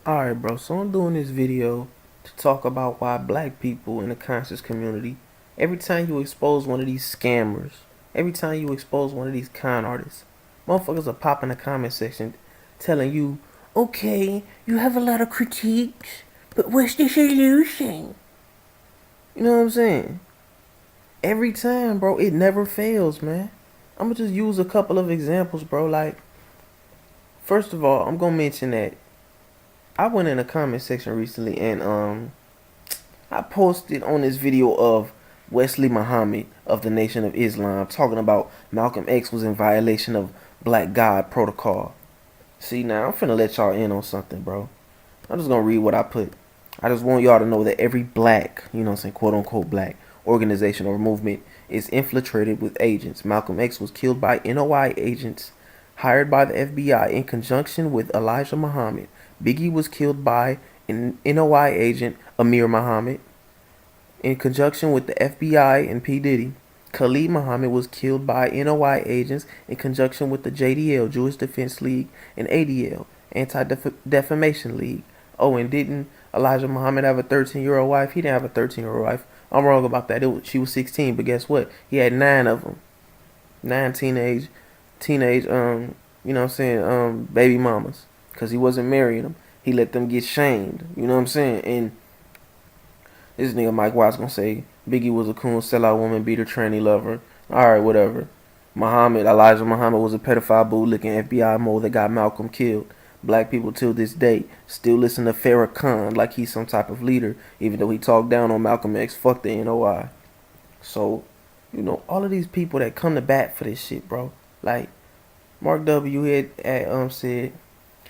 Alright, bro, so I'm doing this video to talk about why black people in the conscious community, every time you expose one of these scammers, every time you expose one of these con artists, motherfuckers are popping in the comment section telling you, okay, you have a lot of critiques, but what's the solution? You know what I'm saying? Every time, bro, it never fails, man. I'm gonna just use a couple of examples, bro. Like, first of all, I'm gonna mention that I went in the comment section recently and I posted on this video of Wesley Muhammad of the Nation of Islam talking about Malcolm X was in violation of Black God protocol. See, now I'm finna let y'all in on something, bro. I'm just gonna read what I put. I just want y'all to know that every black, you know what I'm saying, quote unquote black organization or movement is infiltrated with agents. Malcolm X was killed by NOI agents hired by the FBI in conjunction with Elijah Muhammad. Biggie was killed by an NOI agent, Amir Muhammad, in conjunction with the FBI and P. Diddy. Khalid Muhammad was killed by NOI agents in conjunction with the JDL, Jewish Defense League, and ADL, Anti-Defamation League. Oh, and didn't Elijah Muhammad have a 13-year-old wife? He didn't have a 13-year-old wife. I'm wrong about that. She was 16, but guess what? He had 9 of them. 9 teenage, you know what I'm saying, baby mamas. Because he wasn't marrying them. He let them get shamed. You know what I'm saying? And this nigga Mike Watts gonna say Biggie was a coon, sellout woman, beater, tranny lover. Alright, whatever. Elijah Muhammad was a pedophile, bootlicking FBI mole that got Malcolm killed. Black people till this day still listen to Farrakhan like he's some type of leader, even though he talked down on Malcolm X. Fuck the NOI. So, you know, all of these people that come to bat for this shit, bro. Like, Mark W. had said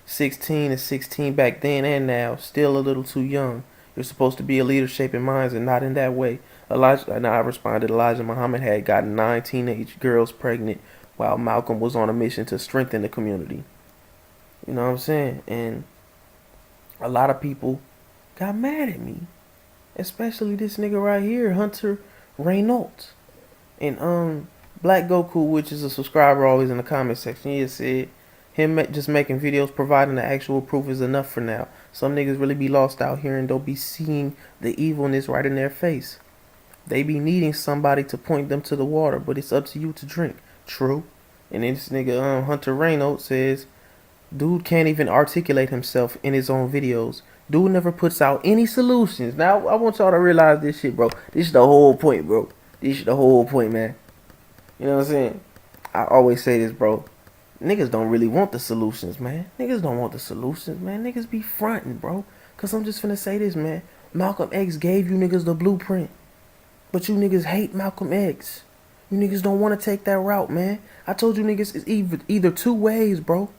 16 is 16 back then and now, still a little too young. You're supposed to be a leader shaping minds and not in that way. I responded, Elijah Muhammad had gotten 9 teenage girls pregnant while Malcolm was on a mission to strengthen the community. You know what I'm saying? And a lot of people got mad at me. Especially this nigga right here, Hunter Reynolds. And Black Goku, which is a subscriber always in the comment section, he said him just making videos providing the actual proof is enough for now. Some niggas really be lost out here and don't be seeing the evilness right in their face. They be needing somebody to point them to the water, but it's up to you to drink. True. And then this nigga Hunter Reynolds says, dude can't even articulate himself in his own videos. Dude never puts out any solutions. Now I want y'all to realize this shit, bro. This is the whole point, bro. This is the whole point, man. You know what I'm saying? I always say this, bro. Niggas don't really want the solutions, man. Niggas don't want the solutions, man. Niggas be fronting, bro. Cause I'm just finna say this, man. Malcolm X gave you niggas the blueprint. But you niggas hate Malcolm X. You niggas don't want to take that route, man. I told you niggas it's either two ways, bro.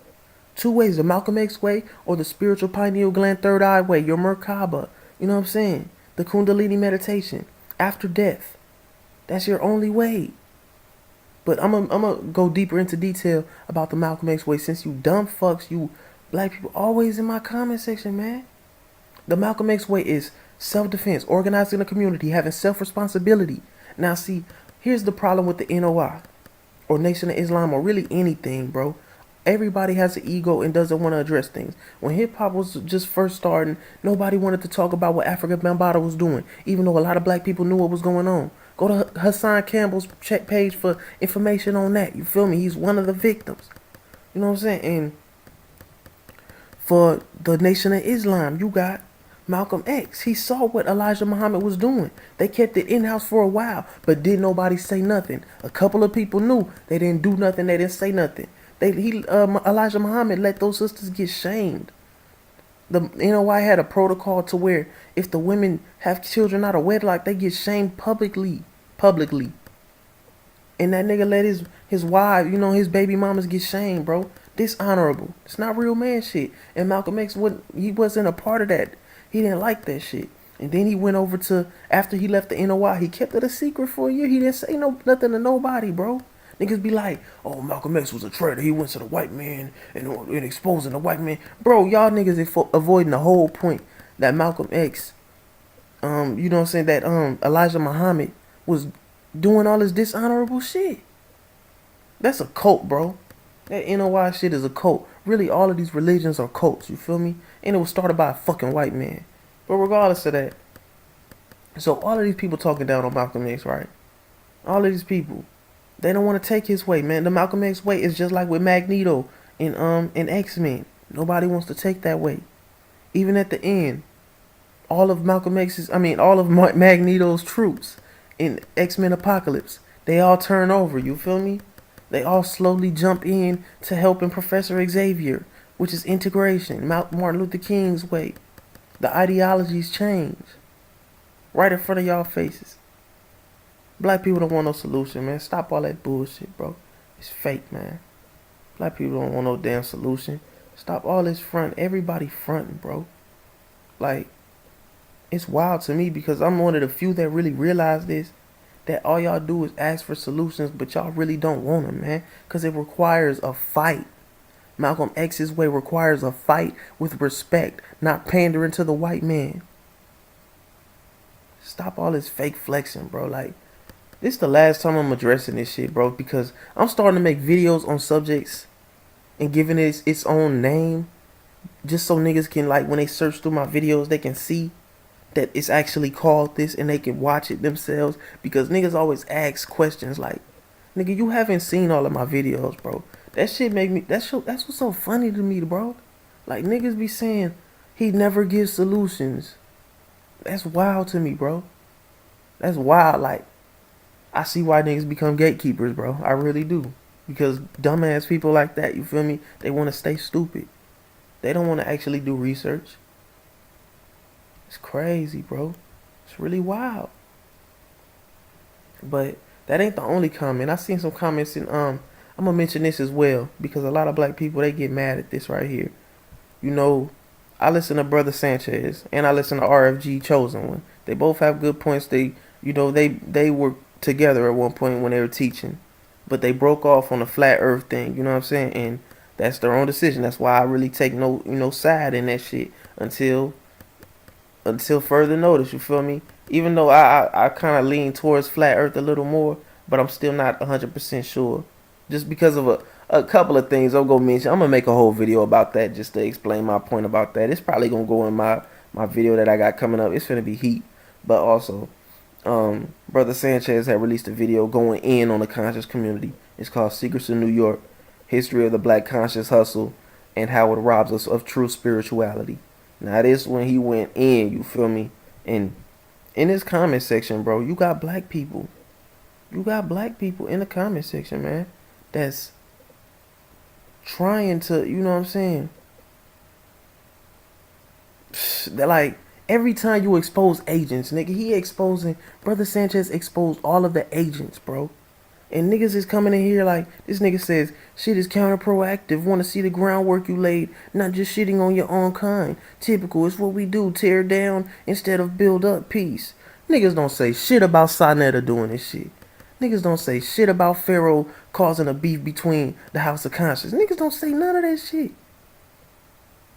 Two ways, the Malcolm X way or the spiritual pineal gland third eye way, your Merkaba. You know what I'm saying? The Kundalini meditation. After death. That's your only way. But I'm gonna go deeper into detail about the Malcolm X way since you dumb fucks, you black people always in my comment section, man. The Malcolm X way is self-defense, organizing the community, having self-responsibility. Now see, here's the problem with the NOI or Nation of Islam or really anything, bro. Everybody has an ego and doesn't want to address things. When hip-hop was just first starting, nobody wanted to talk about what Afrika Bambaataa was doing, even though a lot of black people knew what was going on. Go to Hassan Campbell's page for information on that. You feel me? He's one of the victims. You know what I'm saying? And for the Nation of Islam, you got Malcolm X. He saw what Elijah Muhammad was doing. They kept it in-house for a while, but didn't nobody say nothing. A couple of people knew. They didn't do nothing. They didn't say nothing. Elijah Muhammad let those sisters get shamed. The NOI had a protocol to where if the women have children out of wedlock, they get shamed publicly. And that nigga let his wife, you know, his baby mamas get shamed, bro. Dishonorable. It's not real man shit. And Malcolm X wasn't a part of that. He didn't like that shit. And then he went over to, after he left the NOI, he kept it a secret for a year. He didn't say nothing to nobody, bro. Niggas be like, oh, Malcolm X was a traitor. He went to the white man and exposing the white man. Bro, y'all niggas avoiding the whole point that Malcolm X, you know what I'm saying, that Elijah Muhammad was doing all this dishonorable shit. That's a cult, bro. That NOI shit is a cult. Really, all of these religions are cults, you feel me? And it was started by a fucking white man. But regardless of that, so all of these people talking down on Malcolm X, right? All of these people, they don't want to take his way, man. The Malcolm X way is just like with Magneto in X-Men. Nobody wants to take that way. Even at the end, all of Magneto's troops in X-Men Apocalypse, they all turn over, you feel me? They all slowly jump in to helping Professor Xavier, which is integration, Martin Luther King's way. The ideologies change right in front of y'all faces. Black people don't want no solution, man. Stop all that bullshit, bro. It's fake, man. Black people don't want no damn solution. Stop all this front. Everybody fronting, bro. Like, it's wild to me because I'm one of the few that really realize this. That all y'all do is ask for solutions, but y'all really don't want them, man. Because it requires a fight. Malcolm X's way requires a fight with respect, not pandering to the white man. Stop all this fake flexing, bro. Like, this is the last time I'm addressing this shit, bro, because I'm starting to make videos on subjects and giving it its own name just so niggas can, like, when they search through my videos, they can see that it's actually called this and they can watch it themselves, because niggas always ask questions like, nigga, you haven't seen all of my videos, bro. That shit make me, that's what's so funny to me, bro. Like, niggas be saying he never gives solutions. That's wild to me, bro. That's wild. Like, I see why niggas become gatekeepers, bro. I really do. Because dumbass people like that, you feel me? They want to stay stupid. They don't want to actually do research. It's crazy, bro. It's really wild. But that ain't the only comment. I seen some comments in I'm gonna mention this as well, because a lot of black people, they get mad at this right here. You know, I listen to Brother Sanchez and I listen to RFG Chosen One. They both have good points. They were together at one point when they were teaching, but they broke off on the flat earth thing, you know what I'm saying? And that's their own decision. That's why I really take no side in that shit until further notice, you feel me? Even though I kind of lean towards flat earth a little more, but I'm still not 100% sure, just because of a couple of things I'm gonna mention. I'm gonna make a whole video about that just to explain my point about that. It's probably gonna go in my video that I got coming up. It's gonna be heat. But also, Brother Sanchez had released a video going in on the conscious community. It's called Secrets in New York, History of the Black Conscious Hustle, and How It Robs Us of True Spirituality. Now this when he went in, you feel me? And in this comment section, bro, you got black people. You got black people in the comment section, man, that's trying to, you know what I'm saying? They're like, every time you expose agents, nigga, Brother Sanchez exposed all of the agents, bro. And niggas is coming in here like, this nigga says, shit is counter-proactive, want to see the groundwork you laid, not just shitting on your own kind. Typical, it's what we do, tear down instead of build up peace. Niggas don't say shit about Sonetta doing this shit. Niggas don't say shit about Pharaoh causing a beef between the House of Conscience. Niggas don't say none of that shit.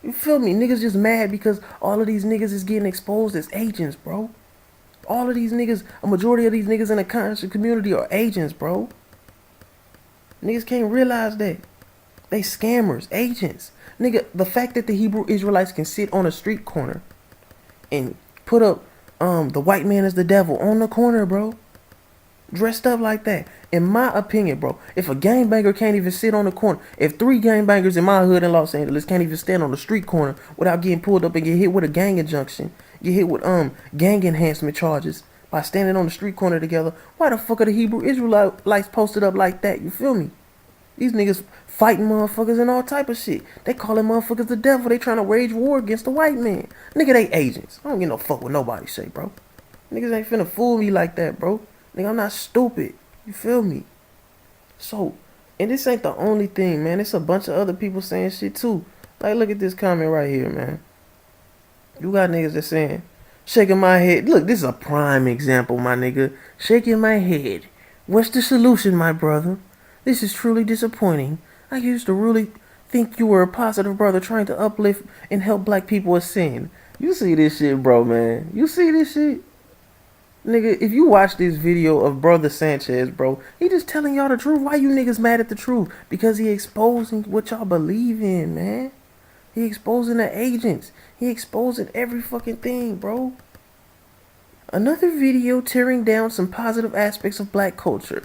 You feel me? Niggas just mad because all of these niggas is getting exposed as agents, bro. All of these niggas, a majority of these niggas in the conscious community are agents, bro. Niggas can't realize that. They scammers, agents. Nigga, the fact that the Hebrew Israelites can sit on a street corner and put up the white man as the devil on the corner, bro. Dressed up like that. In my opinion, bro, if a gangbanger can't even sit on the corner, if 3 gangbangers in my hood in Los Angeles can't even stand on the street corner without getting pulled up and get hit with a gang injunction, get hit with gang enhancement charges by standing on the street corner together, why the fuck are the Hebrew Israelites posted up like that? You feel me? These niggas fighting motherfuckers and all type of shit. They calling motherfuckers the devil. They trying to wage war against the white man. Nigga, they agents. I don't get no fuck with nobody say, bro. Niggas ain't finna fool me like that, bro. Nigga, I'm not stupid. You feel me? So, and this ain't the only thing, man. It's a bunch of other people saying shit too. Like, look at this comment right here, man. You got niggas that saying, shaking my head. Look, this is a prime example, my nigga. Shaking my head. What's the solution, my brother? This is truly disappointing. I used to really think you were a positive brother trying to uplift and help black people ascend. You see this shit, bro, man. You see this shit? Nigga, if you watch this video of Brother Sanchez, bro, he just telling y'all the truth. Why you niggas mad at the truth? Because he exposing what y'all believe in, man. He exposing the agents. He exposing every fucking thing, bro. Another video tearing down some positive aspects of black culture.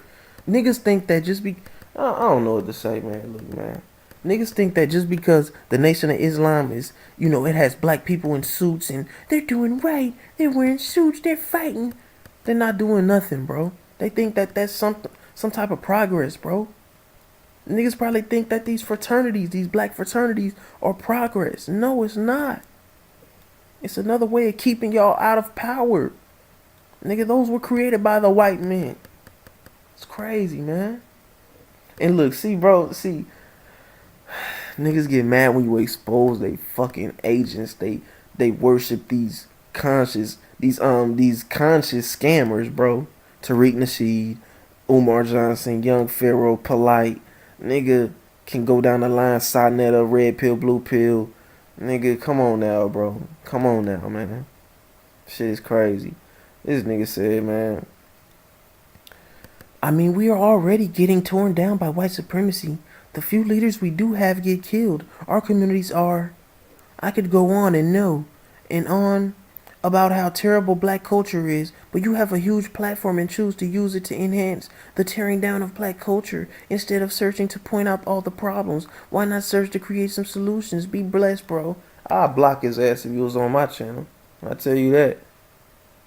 Niggas think that just be... I don't know what to say, man. Look, man. Niggas think that just because the Nation of Islam is, you know, it has black people in suits and they're doing right. They're wearing suits. They're fighting. They're not doing nothing, bro. They think that that's some type of progress, bro. Niggas probably think that these fraternities, these black fraternities, are progress. No, it's not. It's another way of keeping y'all out of power. Nigga, those were created by the white men. It's crazy, man. And look, see, bro, see, niggas get mad when you expose they fucking agents. They worship these conscious scammers, bro. Tariq Nasheed, Umar Johnson, Young Pharaoh, Polite, nigga can go down the line, Sonetta, Red Pill, Blue Pill. Nigga, come on now, bro. Come on now, man. Shit is crazy. This nigga said, man, I mean, we are already getting torn down by white supremacy. The few leaders we do have get killed. Our communities are... I could go on and on about how terrible black culture is, but you have a huge platform and choose to use it to enhance the tearing down of black culture instead of searching to point out all the problems. Why not search to create some solutions? Be blessed, bro. I'll block his ass if he was on my channel. I tell you that.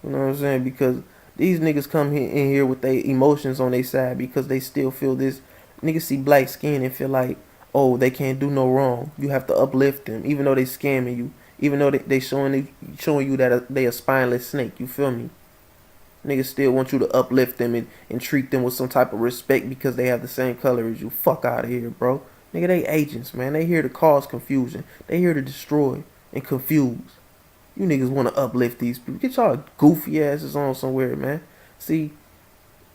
You know what I'm saying? Because these niggas come in here with their emotions on their side because they still feel this. Niggas see black skin and feel like, oh, they can't do no wrong. You have to uplift them, even though they scamming you. Even though they showing you that they a spineless snake. You feel me? Niggas still want you to uplift them and treat them with some type of respect because they have the same color as you. Fuck out of here, bro. Nigga, they agents, man. They here to cause confusion. They here to destroy and confuse. You niggas want to uplift these people. Get y'all goofy asses on somewhere, man. See,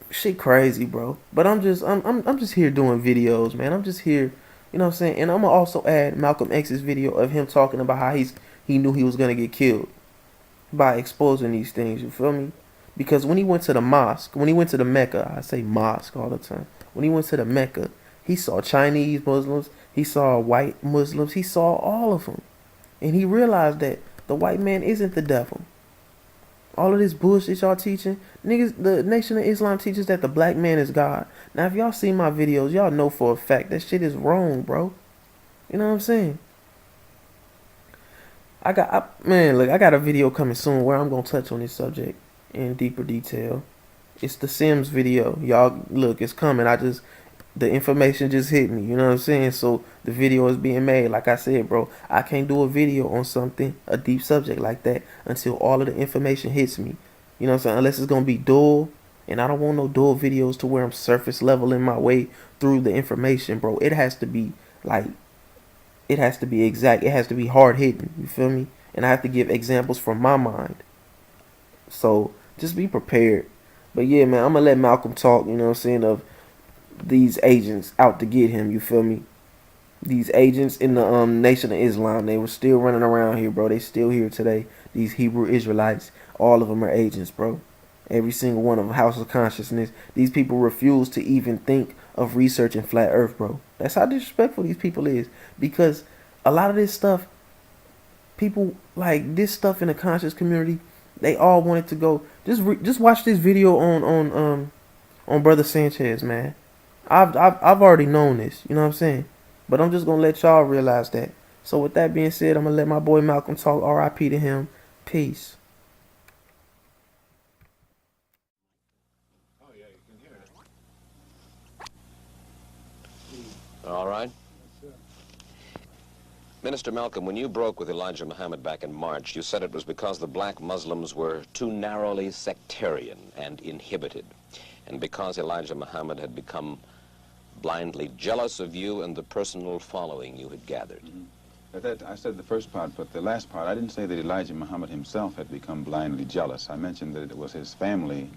shit crazy, bro. But I'm just here doing videos, man. I'm just here, you know what I'm saying? And I'm gonna also add Malcolm X's video of him talking about how he knew he was gonna get killed by exposing these things. You feel me? Because when he went to the mosque, when he went to the Mecca, I say mosque all the time. When he went to the Mecca, he saw Chinese Muslims, he saw white Muslims, he saw all of them, and he realized that the white man isn't the devil. All of this bullshit y'all teaching, niggas, the Nation of Islam teaches that the black man is God. Now, if y'all see my videos, y'all know for a fact that shit is wrong, bro. You know what I'm saying? Man, look, I got a video coming soon where I'm gonna touch on this subject in deeper detail. It's the Sims video. Y'all, look, it's coming. The information just hit me, you know what I'm saying? So the video is being made. Like I said, bro, I can't do a video on something, a deep subject like that, until all of the information hits me. You know what I'm saying? Unless it's going to be dual, and I don't want no dual videos to where I'm surface leveling my way through the information, bro. It has to be, like, it has to be exact. It has to be hard hitting, you feel me? And I have to give examples from my mind. So just be prepared. But yeah, man, I'm going to let Malcolm talk, you know what I'm saying, of these agents out to get him, you feel me? These agents in the Nation of Islam, they were still running around here, bro. They still here today. These Hebrew Israelites, all of them are agents, bro. Every single one of them, House of Consciousness. These people refuse to even think of researching flat earth, bro. That's how disrespectful these people is. Because a lot of this stuff, people like this stuff in the conscious community, they all wanted to go. Just watch this video on Brother Sanchez, man. I've already known this, you know what I'm saying? But I'm just gonna let y'all realize that. So with that being said, I'm gonna let my boy Malcolm talk. R.I.P. to him. Peace. Oh yeah, you can hear it. All right. Minister Malcolm, when you broke with Elijah Muhammad back in March, you said it was because the black Muslims were too narrowly sectarian and inhibited, and because Elijah Muhammad had become blindly jealous of you and the personal following you had gathered. I said the first part, but the last part, I didn't say that Elijah Muhammad himself had become blindly jealous. I mentioned that it was his family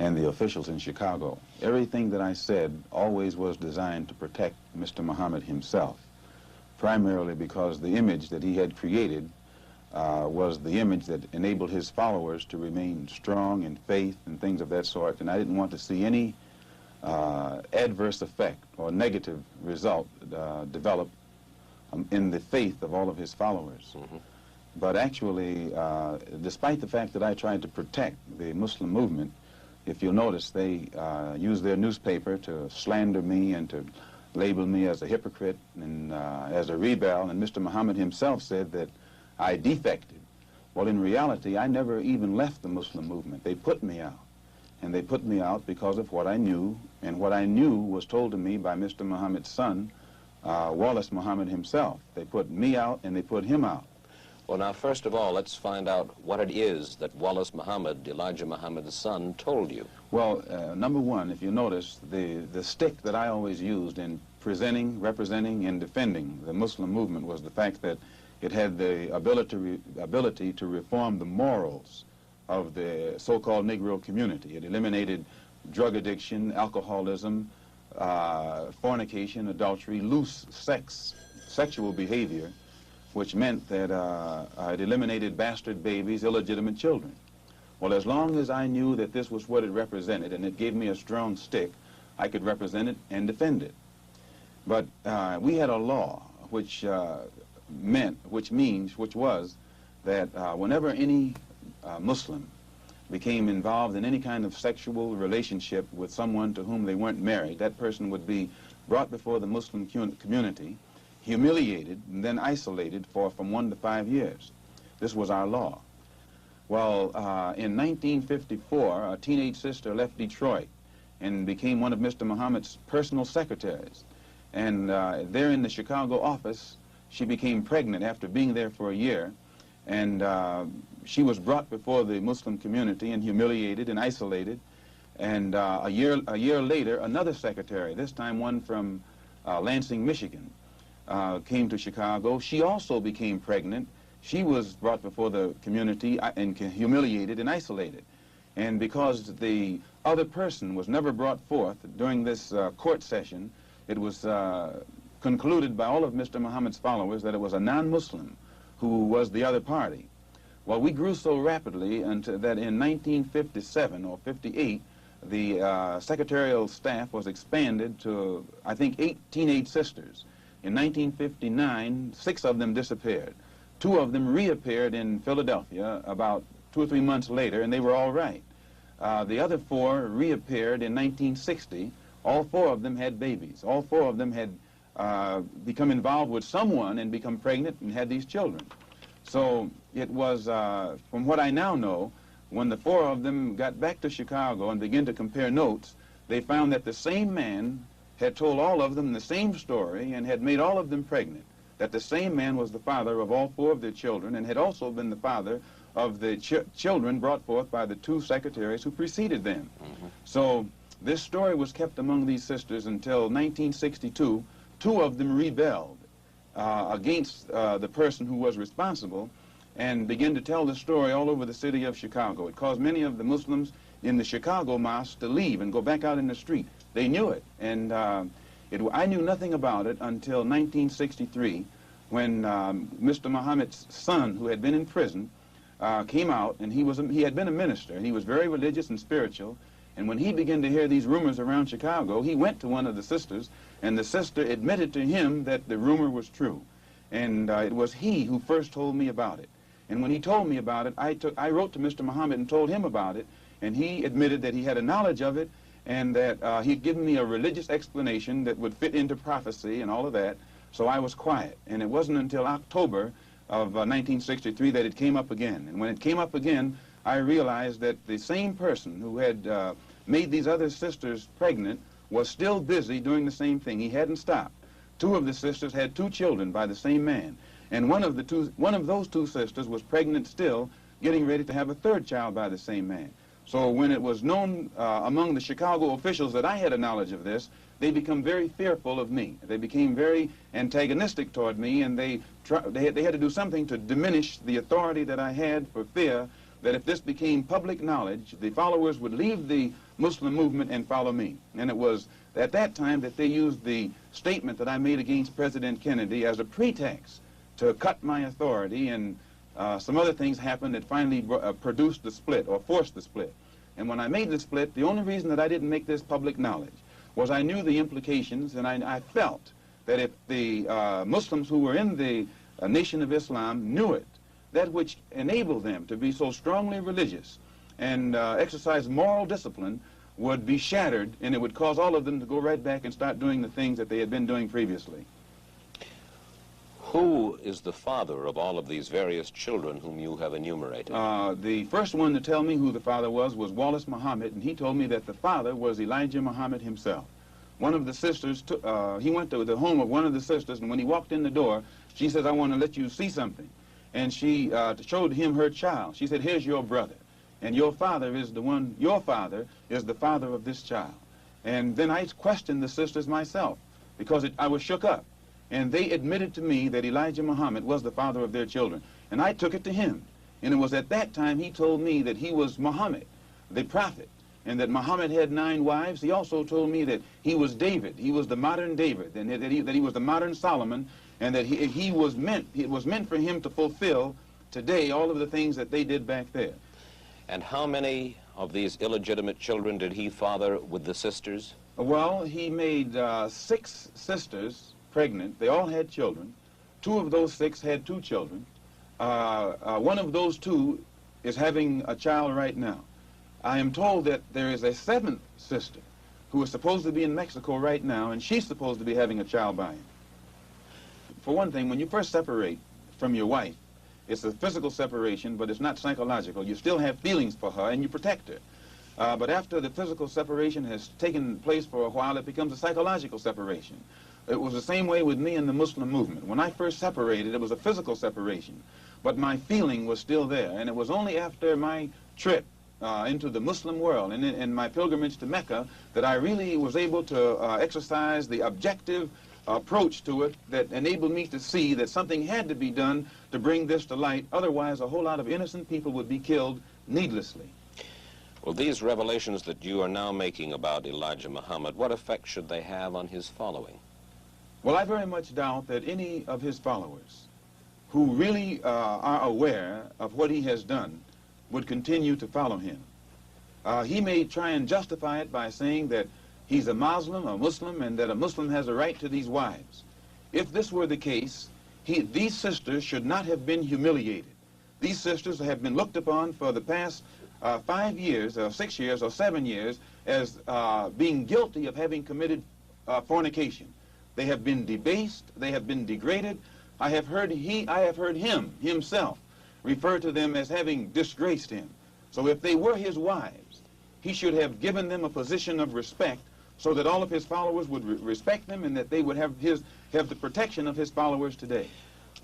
and the officials in Chicago. Everything that I said always was designed to protect Mr. Muhammad himself, primarily because the image that he had created was the image that enabled his followers to remain strong in faith and things of that sort, and I didn't want to see any adverse effect or negative result develop in the faith of all of his followers. But actually, despite the fact that I tried to protect the Muslim movement, if you'll notice, they used their newspaper to slander me and to label me as a hypocrite and as a rebel, and Mr. Muhammad himself said that I defected. Well, in reality, I never even left the Muslim movement. They put me out. And they put me out because of what I knew, and what I knew was told to me by Mr. Muhammad's son, Wallace Muhammad himself. They put me out and they put him out. Well, now, first of all, let's find out what it is that Wallace Muhammad, Elijah Muhammad's son, told you. Well, number one, if you notice, the stick that I always used in presenting, representing, and defending the Muslim movement was the fact that it had the ability to reform the morals of the so-called Negro community. It eliminated drug addiction, alcoholism, fornication, adultery, loose sexual behavior, which meant that it eliminated bastard babies, illegitimate children. Well, as long as I knew that this was what it represented and it gave me a strong stick, I could represent it and defend it. But we had a law which was that whenever any Muslim became involved in any kind of sexual relationship with someone to whom they weren't married, that person would be brought before the Muslim community, humiliated, and then isolated for from 1 to 5 years. This was our law. Well, in 1954, a teenage sister left Detroit and became one of Mr. Muhammad's personal secretaries. And there in the Chicago office, she became pregnant after being there for a year, and she was brought before the Muslim community and humiliated and isolated. And a year later, another secretary, this time one from Lansing, Michigan, came to Chicago. She also became pregnant. She was brought before the community and humiliated and isolated. And because the other person was never brought forth during this court session, it was concluded by all of Mr. Muhammad's followers that it was a non-Muslim who was the other party. Well, we grew so rapidly that in 1957 or 58, the secretarial staff was expanded to, I think, 8 teenage sisters. In 1959, 6 of them disappeared. 2 of them reappeared in Philadelphia about 2 or 3 months later, and they were all right. The other 4 reappeared in 1960. All 4 of them had babies. All 4 of them had become involved with someone and become pregnant and had these children. So it was, from what I now know, when the 4 of them got back to Chicago and began to compare notes, they found that the same man had told all of them the same story and had made all of them pregnant, that the same man was the father of all 4 of their children and had also been the father of the children brought forth by the 2 secretaries who preceded them. So this story was kept among these sisters until 1962. 2 of them rebelled against the person who was responsible and began to tell the story all over the city of Chicago. It caused many of the Muslims in the Chicago mosque to leave and go back out in the street. They knew it, and I knew nothing about it until 1963 when Mr. Muhammad's son, who had been in prison, came out, and he had been a minister, and he was very religious and spiritual. And when he began to hear these rumors around Chicago, he went to one of the sisters, and the sister admitted to him that the rumor was true. And it was he who first told me about it. And when he told me about it, I wrote to Mr. Muhammad and told him about it, and he admitted that he had a knowledge of it, and that he'd given me a religious explanation that would fit into prophecy and all of that. So I was quiet. And it wasn't until October of 1963 that it came up again. And when it came up again, I realized that the same person who had made these other sisters pregnant was still busy doing the same thing. He hadn't stopped. 2 of the sisters had 2 children by the same man. And one of those 2 sisters was pregnant still, getting ready to have a 3rd child by the same man. So when it was known among the Chicago officials that I had a knowledge of this, they became very fearful of me. They became very antagonistic toward me, and they had to do something to diminish the authority that I had, for fear that if this became public knowledge, the followers would leave the Muslim movement and follow me. And it was at that time that they used the statement that I made against President Kennedy as a pretext to cut my authority and Some other things happened that finally produced the split or forced the split. And when I made the split, the only reason that I didn't make this public knowledge was I knew the implications, and I felt that if the Muslims who were in the Nation of Islam knew it, that which enabled them to be so strongly religious and exercise moral discipline would be shattered, and it would cause all of them to go right back and start doing the things that they had been doing previously. Who is the father of all of these various children whom you have enumerated? The first one to tell me who the father was Wallace Muhammad, and he told me that the father was Elijah Muhammad himself. One of the sisters, he went to the home of one of the sisters, and when he walked in the door, she said, "I want to let you see something." And she showed him her child. She said, "Here's your brother, and your father is the father of this child." And then I questioned the sisters myself, because I was shook up. And they admitted to me that Elijah Muhammad was the father of their children. And I took it to him. And it was at that time he told me that he was Muhammad, the prophet, and that Muhammad had 9 wives. He also told me that he was David. He was the modern David, and that he was the modern Solomon, and that it was meant for him to fulfill today all of the things that they did back there. And how many of these illegitimate children did he father with the sisters? Well, he made 6 sisters pregnant. They all had children. 2 of those 6 had 2 children. One of those 2 is having a child right now. I am told that there is a 7th sister who is supposed to be in Mexico right now, and she's supposed to be having a child by him. For one thing, when you first separate from your wife, it's a physical separation, but it's not psychological. You still have feelings for her, and you protect her. But after the physical separation has taken place for a while, it becomes a psychological separation. It was the same way with me and the Muslim movement. When I first separated, it was a physical separation, but my feeling was still there. And it was only after my trip into the Muslim world and in my pilgrimage to Mecca that I really was able to exercise the objective approach to it that enabled me to see that something had to be done to bring this to light. Otherwise, a whole lot of innocent people would be killed needlessly. Well, these revelations that you are now making about Elijah Muhammad, what effect should they have on his following? Well, I very much doubt that any of his followers who really are aware of what he has done would continue to follow him. He may try and justify it by saying that he's a Muslim, and that a Muslim has a right to these wives. If this were the case, these sisters should not have been humiliated. These sisters have been looked upon for the past 5 years, or 6 years, or 7 years as being guilty of having committed fornication. They have been debased. They have been degraded. I have heard him himself refer to them as having disgraced him. So if they were his wives, he should have given them a position of respect so that all of his followers would respect them and that they would have the protection of his followers today.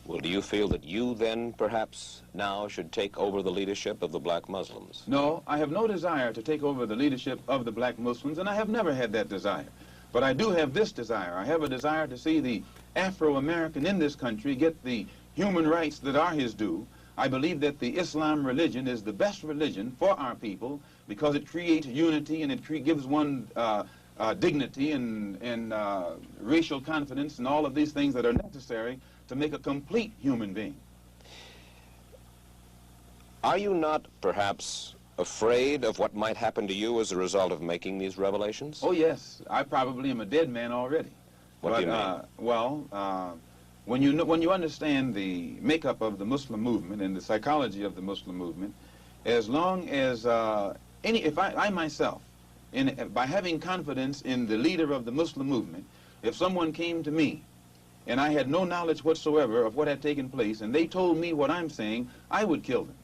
Well, do you feel that you then perhaps now should take over the leadership of the black Muslims? No, I have no desire to take over the leadership of the black Muslims, and I have never had that desire. But I do have this desire. I have a desire to see the Afro-American in this country get the human rights that are his due. I believe that the Islam religion is the best religion for our people because it creates unity and it gives one dignity and racial confidence and all of these things that are necessary to make a complete human being. Are you not perhaps afraid of what might happen to you as a result of making these revelations? Oh, yes. I probably am a dead man already. What do you mean? Well, when you understand the makeup of the Muslim movement and the psychology of the Muslim movement, as long as I myself, by having confidence in the leader of the Muslim movement, if someone came to me and I had no knowledge whatsoever of what had taken place and they told me what I'm saying, I would kill them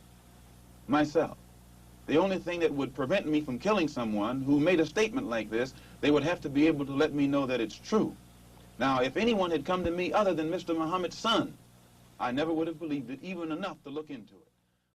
myself. The only thing that would prevent me from killing someone who made a statement like this, they would have to be able to let me know that it's true. Now, if anyone had come to me other than Mr. Muhammad's son, I never would have believed it even enough to look into it.